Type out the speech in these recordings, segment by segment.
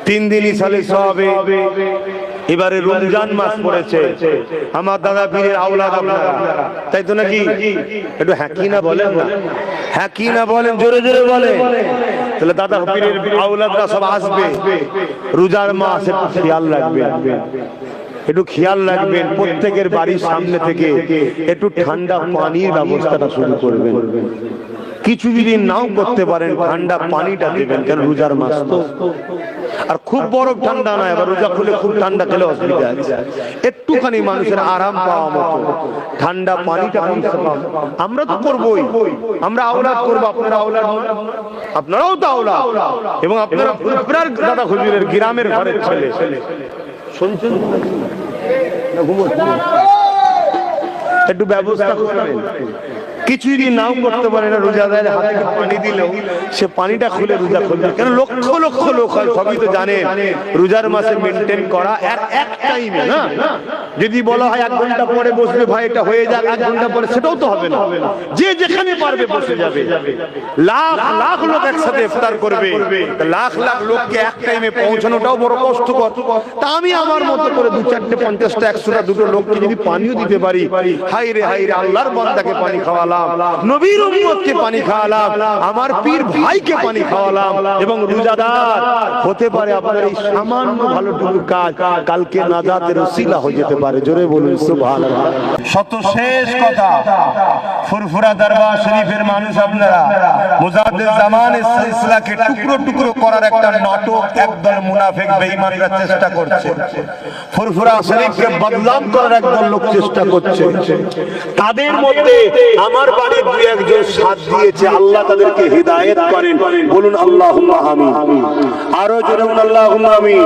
3 দিন ইসালে সবে এবারে রমজান মাস পড়েছে। আমার দাদা পীরের আওলাদ আপনারা, তাই তো নাকি? একটু হ্যাঁ কি না বলেন না, হ্যাঁ কি না বলেন, জোরে জোরে বলেন। তাহলে দাদা পীরের আওলাদরা সব আসবে। রোজার মাস একটু খেয়াল রাখবেন, একটু খেয়াল রাখবেন। প্রত্যেকের বাড়ির সামনে থেকে একটু ঠান্ডা পানির ব্যবস্থাটা শুরু করবেন। কিছু যদি নাও করতে পারেন ঠান্ডা পানিটা দেবেন, কেন রোজার মাস তো। আর খুব বরফ ঠান্ডা নয়, আবার রোজা খুলে খুব ঠান্ডা খেলে অসুবিধা আছে। একটুখানি মানুষের আরাম পাওয়া মতো ঠান্ডা পানিটা আমরা তো করবোই, আমরা আওলাদ করবো, আপনারা আওলাদ, আপনারাও তো আওলাদ, এবং আপনারা ফুরফুরার দাদা হুজুরের গ্রামের ঘরের ছেলে। শুনছেন না? একটু ব্যবস্থা করবেন। কিছু যদি নাও করতে পারে না, রোজাদারের হাতে পানি দিলেও সে পানিটা খুলে রোজা খুলবে। কেন লক্ষ লক্ষ লোক হয়, সবই তো জানেন। রোজার মাসে মেনটেন করা এক টাইমে না, যদি বলা হয় 1 ঘন্টা পরে বসবে, ভাই এটা হয়ে যাক 1 ঘন্টা পরে, সেটাও তো হবে না। যে যেখানে পারবে বসে যাবে। লাখ লাখ লোক একসাথে ইফতার করবে, লাখ লাখ লোককে এক টাইমে পৌঁছানোটাও বড় কষ্টকর। তা আমি আমার মতো করে 2, 4টে, 50টা, 100টা, 2টো লোককে যদি পানিও দিতে পারি, হাই রে আল্লাহর বান্দাকে পানি খাওয়ালাম, নবীর উম্মতকে পানি খাওয়ালাম, আমার পীর ভাইকে পানি খাওয়ালাম, এবং রোজাদার হতে পারে আপনার এই সামান্য ভালোটুকু কাজ কালকে নাজাতের ওসিলা হয়ে যেতে পারে। জোরে বলুন সুবহানাল্লাহ। শত শেষ কথা, ফুরফুরা দরবার শরীফের মানুষ আপনারা মুজাদ্দিদ জামানের সিলসিলাকে টুকরো টুকরো করার একটা নাটক একদল মুনাফিক বেঈমানরা চেষ্টা করছে। ফুরফুরা শরীফকে বদনাম করার একদল লোক চেষ্টা করছে। তাদের মধ্যে আমার বাড়ির 2-1 জন সাথ দিয়েছে, আল্লাহ তাদেরকে হিদায়াত করেন। বলুন আল্লাহুম্মা আমিন। আরো জোরে বলুন আল্লাহুম্মা আমিন।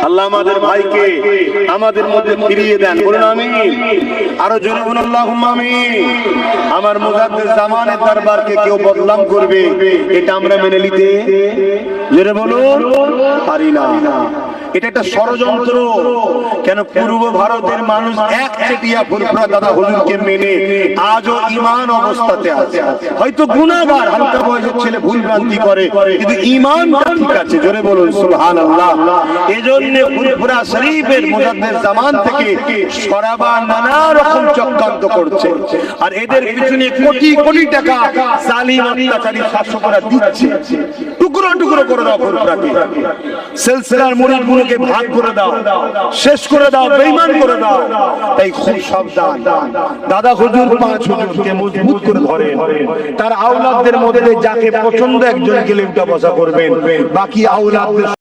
আল্লাহ আমাদের ভাইকে আমাদের মধ্যে ফিরিয়ে দেন, বলুন আমিন। আরো জোরে বলুন আল্লাহুম্মা আমিন। আমার মুজাদ্দিদ জামানের দরবারকে কেউ বদনাম করবে, এটা আমরা মেনে নিতে জোরে বলুন পারি না। এটা একটা ষড়যন্ত্র। কেন পূর্ব ভারতের মানুষ একচেটিয়া ফুরফুরা দাদা হুজুরকে মেনে আজও ঈমান অবস্থাতে আছে। হয়তো গুনাহগার, হালকা বয়সের ছেলে ভুল ভ্রান্তি করে, কিন্তু ঈমানটা ঠিক আছে। জোরে বলুন সুবহানাল্লাহ। এজন্য ফুরফুরা শরীফের মুজাদ্দিদ জামান থেকে সরাবার নানা রকম চক্রান্ত করছে, আর এদের পিছনে কোটি কোটি টাকা জালিম অত্যাচারী শাসকরা দিচ্ছে। টুকরো টুকরো করে দাও ফুরফুরাকে, সিলসিলার মুরিদগুলোকে ভাগ করে দাও, শেষ করে দাও, বেঈমান করে দাও। তাই খুব সাবধান। দাদা হুজুর 5 হুজুরকে মজবুত করে ধরেন, তার আওলাদদের মধ্যে যাকে পছন্দ একজনকে লেউটা বসা করবেন, বাকি আওলাদদের